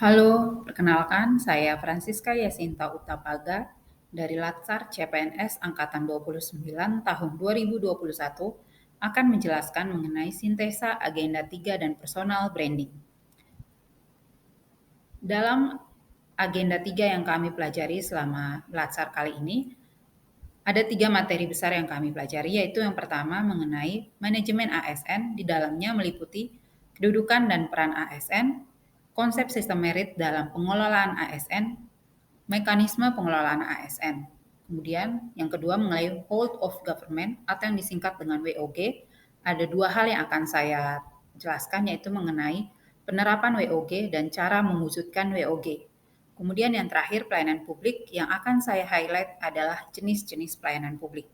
Halo, perkenalkan saya Francisca Yasinta Utapaga dari Latsar CPNS Angkatan 29 tahun 2021 akan menjelaskan mengenai sintesa agenda 3 dan personal branding. Dalam agenda 3 yang kami pelajari selama Latsar kali ini, ada 3 materi besar yang kami pelajari, yaitu yang pertama mengenai manajemen ASN, di dalamnya meliputi kedudukan dan peran ASN, konsep sistem merit dalam pengelolaan ASN, mekanisme pengelolaan ASN. Kemudian yang kedua mengenai hold of government atau yang disingkat dengan WOG. Ada 2 hal yang akan saya jelaskan, yaitu mengenai penerapan WOG dan cara mewujudkan WOG. Kemudian yang terakhir pelayanan publik, yang akan saya highlight adalah jenis-jenis pelayanan publik.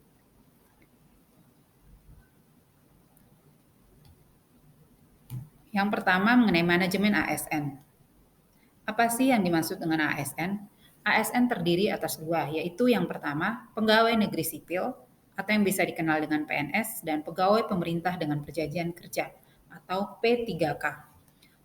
Yang pertama mengenai manajemen ASN. Apa sih yang dimaksud dengan ASN? ASN terdiri atas 2, yaitu yang pertama, pegawai negeri sipil atau yang bisa dikenal dengan PNS, dan pegawai pemerintah dengan perjanjian kerja atau P3K.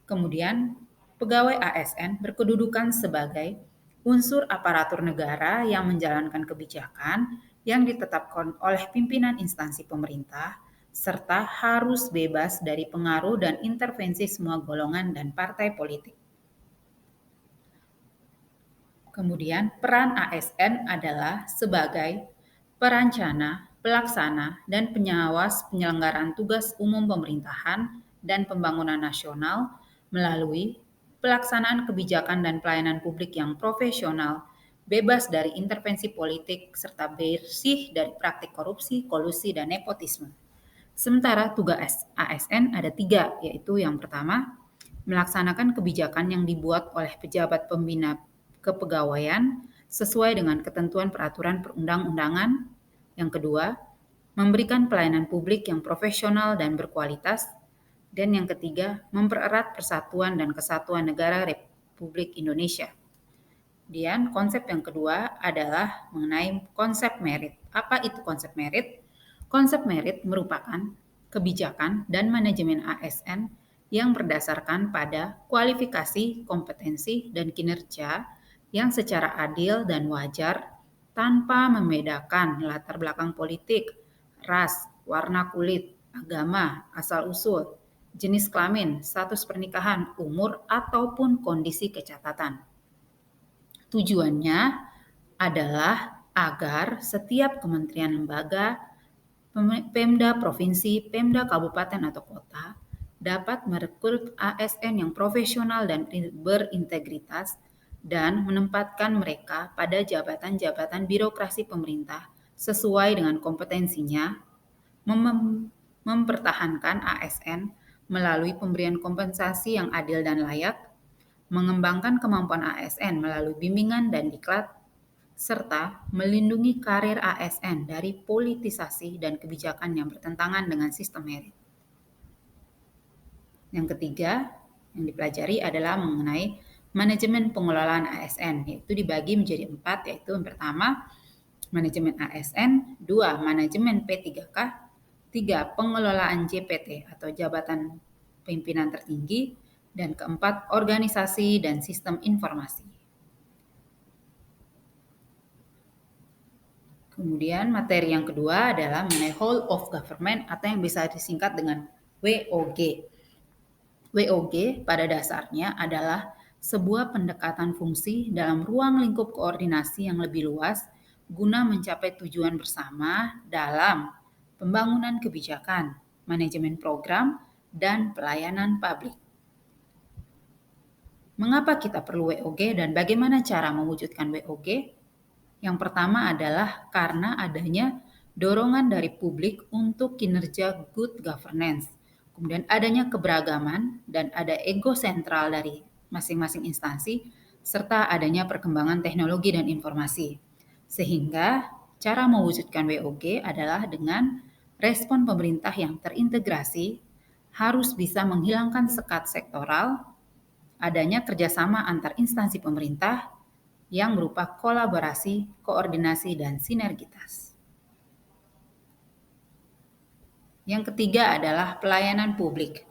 Kemudian, pegawai ASN berkedudukan sebagai unsur aparatur negara yang menjalankan kebijakan yang ditetapkan oleh pimpinan instansi pemerintah, serta harus bebas dari pengaruh dan intervensi semua golongan dan partai politik. Kemudian peran ASN adalah sebagai perencana, pelaksana, dan pengawas penyelenggaraan tugas umum pemerintahan dan pembangunan nasional melalui pelaksanaan kebijakan dan pelayanan publik yang profesional, bebas dari intervensi politik, serta bersih dari praktik korupsi, kolusi, dan nepotisme. Sementara tugas ASN ada 3, yaitu yang pertama, melaksanakan kebijakan yang dibuat oleh pejabat pembina kepegawaian sesuai dengan ketentuan peraturan perundang-undangan. Yang kedua, memberikan pelayanan publik yang profesional dan berkualitas. Dan yang ketiga, mempererat persatuan dan kesatuan negara Republik Indonesia. Kemudian konsep yang kedua adalah mengenai konsep merit. Apa itu konsep merit? Konsep merit merupakan kebijakan dan manajemen ASN yang berdasarkan pada kualifikasi, kompetensi, dan kinerja yang secara adil dan wajar tanpa membedakan latar belakang politik, ras, warna kulit, agama, asal-usul, jenis kelamin, status pernikahan, umur, ataupun kondisi kecatatan. Tujuannya adalah agar setiap kementerian lembaga, Pemda provinsi, Pemda kabupaten atau kota dapat merekrut ASN yang profesional dan berintegritas dan menempatkan mereka pada jabatan-jabatan birokrasi pemerintah sesuai dengan kompetensinya, mempertahankan ASN melalui pemberian kompensasi yang adil dan layak, mengembangkan kemampuan ASN melalui bimbingan dan diklat, serta melindungi karir ASN dari politisasi dan kebijakan yang bertentangan dengan sistem merit. Yang ketiga yang dipelajari adalah mengenai manajemen pengelolaan ASN, yaitu dibagi menjadi 4, yaitu yang pertama manajemen ASN, 2 manajemen P3K, 3 pengelolaan JPT atau jabatan pimpinan tertinggi, dan keempat organisasi dan sistem informasi. Kemudian materi yang kedua adalah mengenai whole of government atau yang bisa disingkat dengan WOG. WOG pada dasarnya adalah sebuah pendekatan fungsi dalam ruang lingkup koordinasi yang lebih luas guna mencapai tujuan bersama dalam pembangunan kebijakan, manajemen program, dan pelayanan publik. Mengapa kita perlu WOG dan bagaimana cara mewujudkan WOG? Yang pertama adalah karena adanya dorongan dari publik untuk kinerja good governance. Kemudian adanya keberagaman dan ada ego sentral dari masing-masing instansi, serta adanya perkembangan teknologi dan informasi. Sehingga cara mewujudkan WOG adalah dengan respon pemerintah yang terintegrasi, harus bisa menghilangkan sekat sektoral, adanya kerjasama antar instansi pemerintah, yang berupa kolaborasi, koordinasi, dan sinergitas. Yang ketiga adalah pelayanan publik.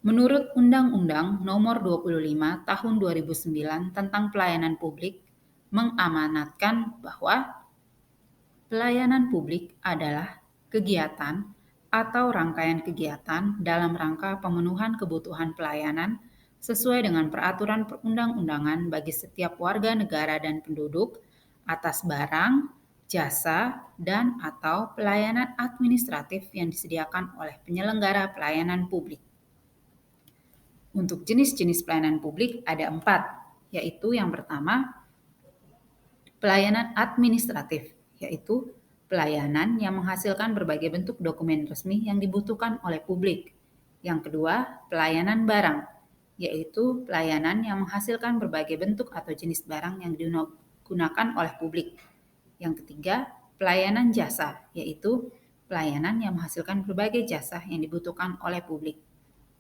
Menurut Undang-Undang Nomor 25 Tahun 2009 tentang Pelayanan Publik mengamanatkan bahwa pelayanan publik adalah kegiatan atau rangkaian kegiatan dalam rangka pemenuhan kebutuhan pelayanan sesuai dengan peraturan perundang-undangan bagi setiap warga negara dan penduduk atas barang, jasa, dan/atau pelayanan administratif yang disediakan oleh penyelenggara pelayanan publik. Untuk jenis-jenis pelayanan publik ada 4, yaitu yang pertama, pelayanan administratif, yaitu pelayanan yang menghasilkan berbagai bentuk dokumen resmi yang dibutuhkan oleh publik. Yang kedua, pelayanan barang, yaitu pelayanan yang menghasilkan berbagai bentuk atau jenis barang yang digunakan oleh publik. Yang ketiga, pelayanan jasa, yaitu pelayanan yang menghasilkan berbagai jasa yang dibutuhkan oleh publik.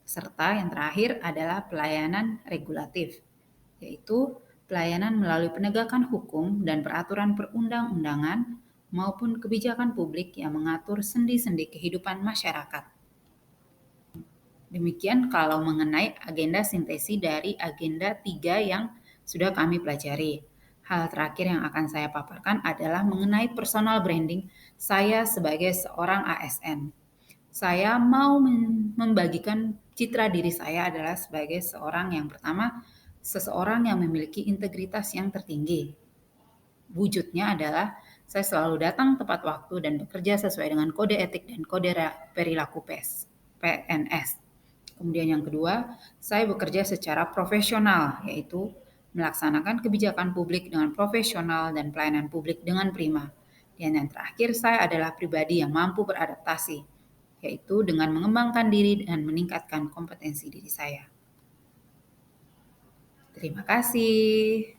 Serta yang terakhir adalah pelayanan regulatif, yaitu pelayanan melalui penegakan hukum dan peraturan perundang-undangan maupun kebijakan publik yang mengatur sendi-sendi kehidupan masyarakat. Demikian kalau mengenai agenda sintesi dari agenda 3 yang sudah kami pelajari. Hal terakhir yang akan saya paparkan adalah mengenai personal branding saya sebagai seorang ASN. Saya mau membagikan citra diri saya adalah sebagai seorang yang pertama, seseorang yang memiliki integritas yang tertinggi. Wujudnya adalah saya selalu datang tepat waktu dan bekerja sesuai dengan kode etik dan kode perilaku PNS. Kemudian yang kedua, saya bekerja secara profesional, yaitu melaksanakan kebijakan publik dengan profesional dan pelayanan publik dengan prima. Dan yang terakhir, saya adalah pribadi yang mampu beradaptasi, yaitu dengan mengembangkan diri dan meningkatkan kompetensi diri saya. Terima kasih.